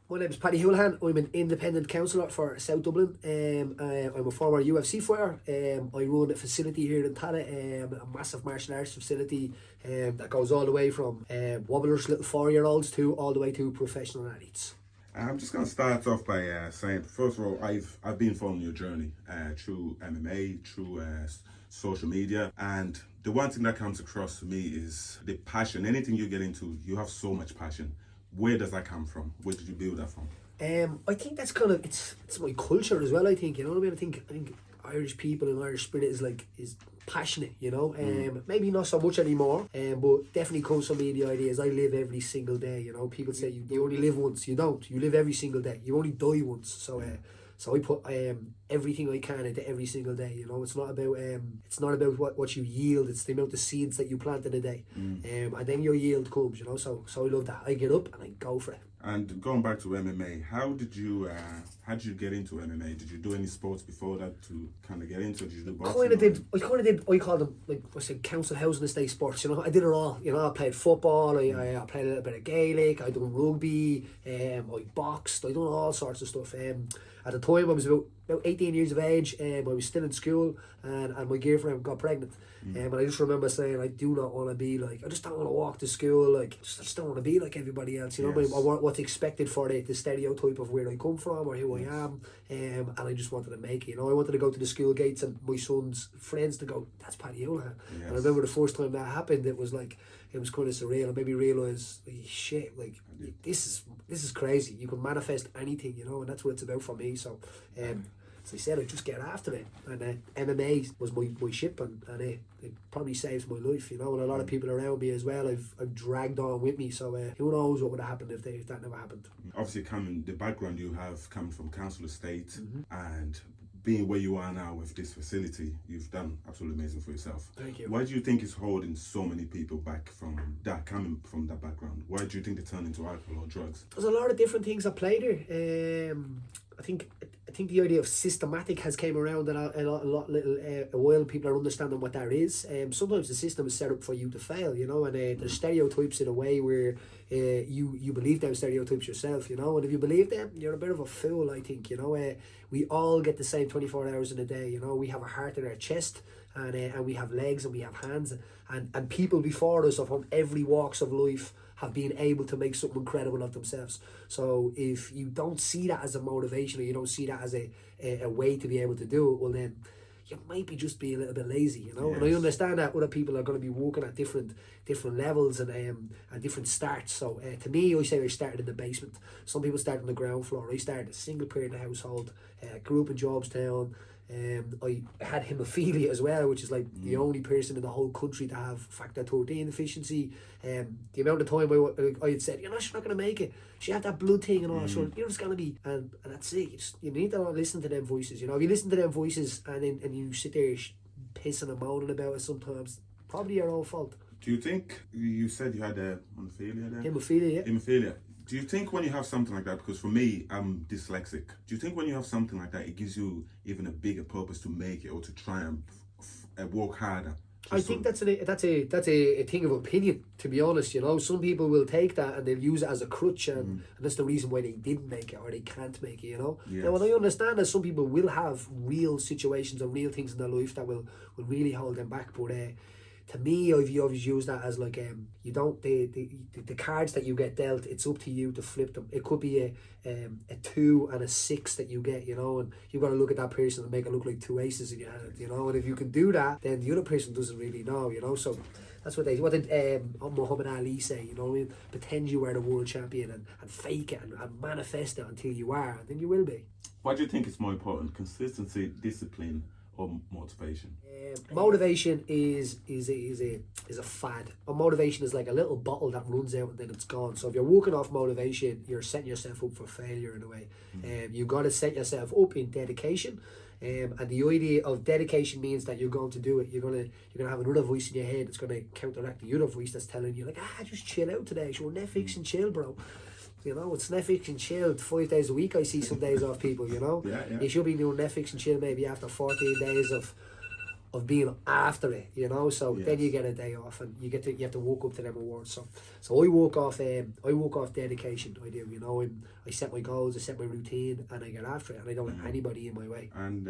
My name is Paddy Houlihan. I'm an independent councillor for South Dublin. I'm a former UFC fighter. I run a facility here in Tallaght, a massive martial arts facility that goes all the way from wobblers, little 4-year-olds, to all the way to professional athletes. I'm just going to start off by saying, first of all, I've been following your journey through MMA, through social media, and the one thing that comes across to me is the passion. Anything you get into, you have so much passion. Where does that come from? Where did you build that from? I think that's kind of it's my culture as well. I think, you know what I mean. I think Irish people and Irish spirit is passionate. You know, maybe not so much anymore. But definitely comes from me the idea is I live every single day. You know, people say you only live once. You don't. You live every single day. You only die once. So I put everything I can into every single day. You know, it's not about what you yield. It's the amount of seeds that you plant in a day, and then your yield comes. You know, so I love that. I get up and I go for it. And going back to MMA, how did you get into MMA? Did you do any sports before that to kind of get into it? Did you do boxing? I kind of did. I called them, like I said, council housing estate sports. You know, I did it all. You know, I played football. I played a little bit of Gaelic. I done rugby. I boxed. I done all sorts of stuff. At the time, I was about 18 years of age. I was still in school, and my girlfriend got pregnant. And I just remember saying, I do not want to be like, I just don't want to walk to school. Like, I just don't want to be like everybody else. You know, Yes. I want what's expected for the stereotype of where I come from or who I am. And I just wanted to make it. You know, I wanted to go to the school gates and my son's friends to go, that's Paddy Houlihan. Yes. And I remember the first time that happened, it was kind of surreal. I made me realise, shit, like this is crazy. You can manifest anything, you know, and that's what it's about for me. So, as I said, I just get after it, and MMA was my ship, and it probably saves my life, you know. And a lot of people around me as well, I've dragged on with me. So who knows what would have happened if that never happened. Obviously, the background you have coming from council estate and being where you are now with this facility, you've done absolutely amazing for yourself. Thank you. Why do you think it's holding so many people back from that, coming from that background? Why do you think they turn into alcohol or drugs? There's a lot of different things at play there. I think the idea of systematic has came around a while. People are understanding what that is. Sometimes the system is set up for you to fail, you know, and there's stereotypes in a way where you believe them stereotypes yourself, you know, and if you believe them, you're a bit of a fool, I think, you know. We all get the same 24 hours in a day, you know. We have a heart in our chest, and we have legs and we have hands, and people before us from every walks of life have been able to make something incredible of themselves. So if you don't see that as a motivation, or you don't see that as a way to be able to do it, well then you might be just be a little bit lazy, you know. Yes. And I understand that other people are going to be working at different levels and different starts. So to me, I say I started in the basement. Some people start on the ground floor. I started a single parent household, grew up in Jobstown. I had hemophilia as well, which is like the only person in the whole country to have factor 13 deficiency. The amount of time I had said, you know, she's not going to make it. She had that blood thing and all. So you're just going to be, and that's it. You need to listen to them voices. You know, if you listen to them voices and you sit there pissing and moaning about it, sometimes probably your own fault. Do you think, you said you had hemophilia there? Hemophilia, yeah. Hemophilia. Do you think when you have something like that, because for me, I'm dyslexic, do you think when you have something like that, it gives you even a bigger purpose to make it or to try and work harder? I think that's a thing of opinion, to be honest. You know, some people will take that and they'll use it as a crutch, and that's the reason why they didn't make it or they can't make it, you know. Yes. Now, what I understand is some people will have real situations or real things in their life that will really hold them back, but to me, I've always used that as like you don't the cards that you get dealt. It's up to you to flip them. It could be a 2 and a 6 that you get, you know, and you've got to look at that person and make it look like 2 aces in your hand, you know. And if you can do that, then the other person doesn't really know, you know. So that's what did Muhammad Ali say, you know what I mean? Pretend you are the world champion and fake it and manifest it until you are, and then you will be. Why do you think it's more important, consistency, discipline, or motivation? Motivation is a fad. A motivation is like a little bottle that runs out and then it's gone. So if you're working off motivation, you're setting yourself up for failure in a way. You've got to set yourself up in dedication. And the idea of dedication means that you're going to do it. You're gonna have another voice in your head that's gonna counteract the other voice that's telling you like, just chill out today. Sure, Netflix and chill, bro. You know, it's Netflix and chill 5 days a week. I see some days off people, you know. Yeah. You should be doing Netflix and chill maybe after 14 days of of being after it, you know. So then you Yes. get a day off, and you have to walk up to them awards. So I walk off dedication. I do, you know. I set my goals, I set my routine, and I get after it, and I don't let anybody in my way. And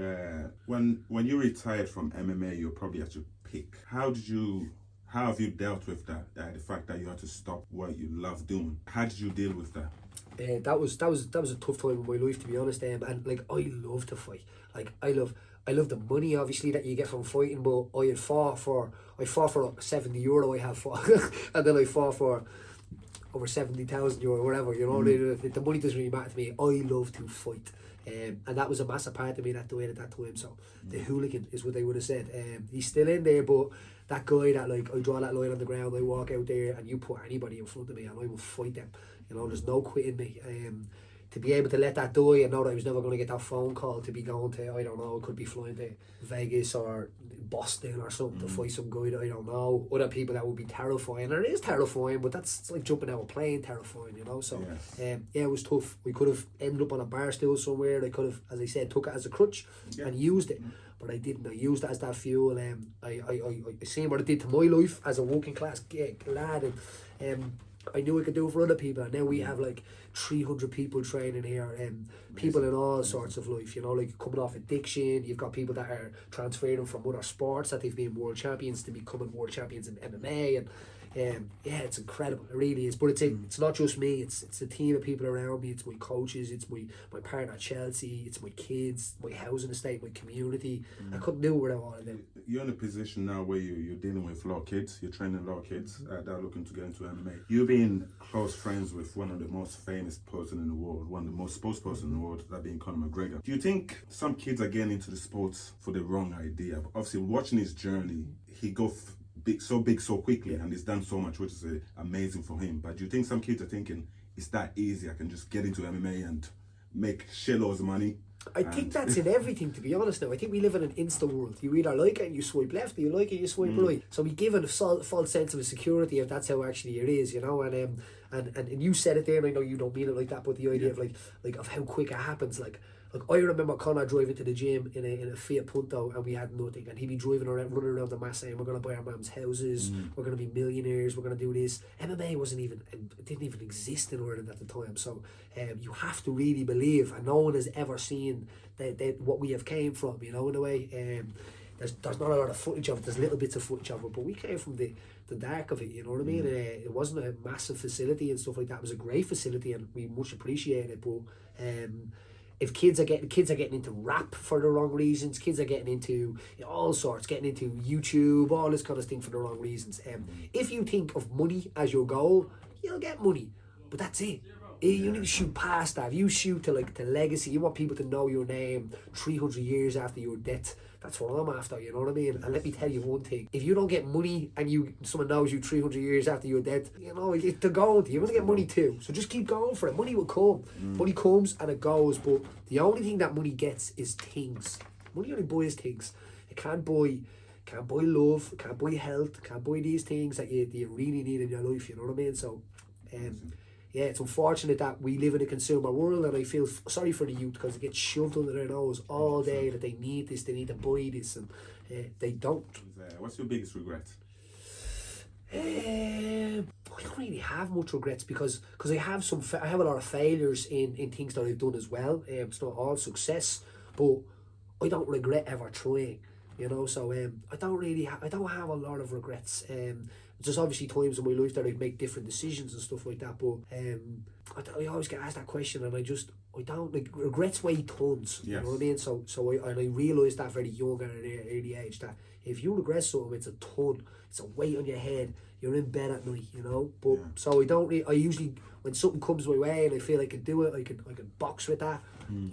when you retired from MMA, you're probably at your peak. How have you dealt with that? The fact that you had to stop what you love doing. How did you deal with that? That was a tough time in my life, to be honest. And like, I love to fight. Like, I love the money, obviously, that you get from fighting. But I fought for like €70. I have fought, and then I fought for over €70,000, whatever. You know, the money doesn't really matter to me. I love to fight. And that was a massive part of me that died at that time. So the hooligan is what they would have said. He's still in there, but that guy that, like, I draw that line on the ground, I walk out there, and you put anybody in front of me, and I will fight them. You know, there's no quitting me. To be able to let that die and know that I was never going to get that phone call to be going to, I don't know, I could be flying to Vegas or Boston or something to fight some guy that I don't know. Other people, that would be terrifying. And it is terrifying, but it's like jumping out of a plane terrifying, you know. So, Yes. it was tough. We could have ended up on a bar stool somewhere. I could have, as I said, took it as a crutch and used it. But I didn't. I used it as that fuel. I seen what it did to my life as a working class lad. And I knew I could do it for other people, and now we have like 300 people training here, and people in all sorts of life, you know, like coming off addiction. You've got people that are transferring from other sports that they've been world champions to becoming world champions in MMA, and yeah, it's incredible. It really is. But it's not just me. It's a team of people around me. It's my coaches. It's my partner at Chelsea. It's my kids, my housing estate, my community. I couldn't do it without all of them. You're in a position now where you're dealing with a lot of kids. You're training a lot of kids that are looking to get into MMA. You've been close friends with one of the most famous person in the world, one of the most sports person in the world, that being Conor McGregor. Do you think some kids are getting into the sports for the wrong idea? Obviously, watching his journey, he go big so quickly, and he's done so much, which is amazing for him. But do you think some kids are thinking it's that easy? I can just get into MMA and make shitloads of money. I think that's in everything, to be honest now. I think we live in an instant world. You either like it and you swipe left, or you like it, you swipe right. So we give it a false sense of security if that's how actually it is, you know. And you said it there, and I know you don't mean it like that, but the idea of like of how quick it happens, like I remember Conor driving to the gym in a Fiat Punto, and we had nothing, and he'd be driving around, running around the mass saying, we're going to buy our mum's houses, we're going to be millionaires, we're going to do this. MMA it didn't even exist in Ireland at the time. So you have to really believe, and no one has ever seen that what we have came from, you know, in a way. There's not a lot of footage of it. There's little bits of footage of it, but we came from the dark of it, you know what I mean? It wasn't a massive facility and stuff like that. It was a great facility, and we much appreciate it. But if kids are getting into rap for the wrong reasons, kids are getting into all sorts, getting into YouTube, all this kind of thing for the wrong reasons. If you think of money as your goal, you'll get money, but that's it. You need to shoot past that. If you shoot to like the legacy, you want people to know your name 300 years after your death. That's what I'm after, you know what I mean? And let me tell you one thing: if you don't get money and someone knows you 300 years after your death, you know they're going to. You're going to get money too. So just keep going for it. Money will come. Money comes and it goes. But the only thing that money gets is things. Money only buys things. It can't buy love. It can't buy health. It can't buy these things that you really need in your life. You know what I mean? So, yeah, it's unfortunate that we live in a consumer world, and I feel sorry for the youth because they get shoved under their nose all day that they need this, they need to buy this, and they don't. What's your biggest regret? I don't really have much regrets because I have a lot of failures in things that I've done as well. It's not all success, but I don't regret ever trying, you know. So I don't have a lot of regrets. There's obviously times in my life that I make different decisions and stuff like that, but I always get asked that question, and I don't like regrets weigh tons. Yes. You know what I mean? So I realised that very young at an early age, that if you regret something, it's a ton. It's a weight on your head. You're in bed at night, you know. But so I usually, when something comes my way and I feel I can do it, I can box with that.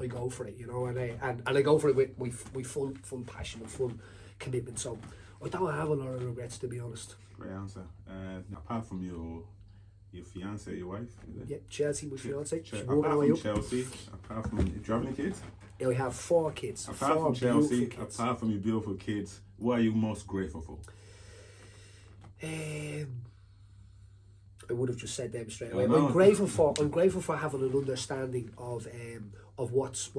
I go for it, you know, and I go for it with full passion and full commitment. So I don't have a lot of regrets, to be honest. Great answer. Apart from your fiance, your wife, is it? Yeah, Chelsea, my fiance. She's Apart working her way from up. Chelsea, apart from, do you have any kids? I have 4 kids. Apart 4 from Chelsea, beautiful kids. apart from your beautiful kids, what are you most grateful for? I would have just said them straight away. I know. I'm grateful for having an understanding of what's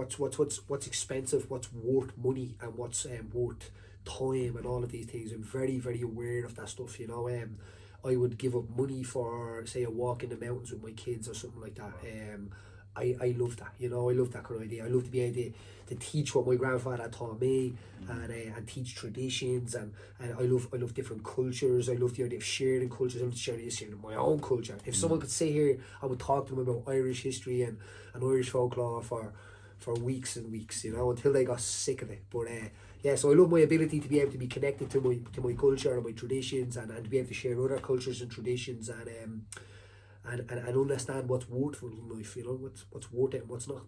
expensive, what's worth money, and what's worth time and all of these things. I'm very, very aware of that stuff, you know. I would give up money for, say, a walk in the mountains with my kids or something like that. I love that, you know. I love that kind of idea. I love to be able to teach what my grandfather taught me, and teach traditions, and I love different cultures. I love the idea of sharing cultures. I love sharing my own culture. If someone could sit here, I would talk to them about Irish history and Irish folklore for weeks and weeks, you know, until they got sick of it. But yeah, so I love my ability to be able to be connected to my culture and my traditions, and to be able to share other cultures and traditions, and understand what's worthful in life, you know, what's worth it and what's not.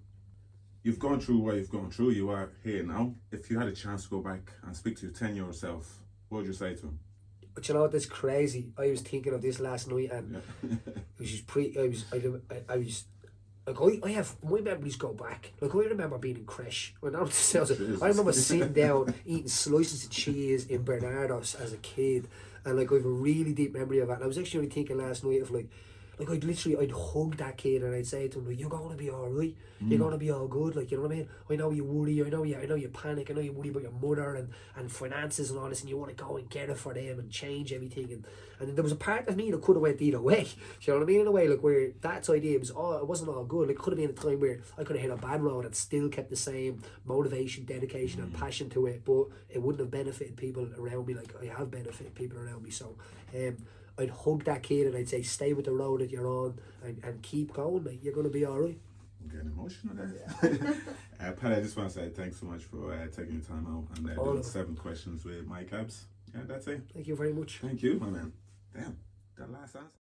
You've gone through what you've gone through. You are here now. If you had a chance to go back and speak to your 10-year-old self, what would you say to him? But you know what? That's crazy. I was thinking of this last night, and Yeah. it was just I was like, I have my memories go back. Like, I remember being in creche. I remember sitting down eating slices of cheese in Bernardo's as a kid, and like I have a really deep memory of that. And I was actually only thinking last night of like I'd hug that kid and I'd say to him, like, you're gonna be all right. You're gonna be all good. Like, you know what I mean? I know you worry. I know you panic. I know you worry about your mother and finances and all this, and you want to go and get it for them and change everything. And there was a part of me that could have went either way. You know what I mean? In a way, like, where that's idea was, it wasn't all good. Like, it could have been a time where I could have hit a bad road and still kept the same motivation, dedication, and passion to it, but it wouldn't have benefited people around me like I have benefited people around me. So, I'd hug that kid and I'd say, stay with the road that you're on, and keep going, mate. You're going to be all right. I'm getting emotional there. Pat, I just want to say thanks so much for taking your time out and doing 7 questions with my cabs. Yeah, that's it. Thank you very much. Thank you, my man. Damn, that last answer.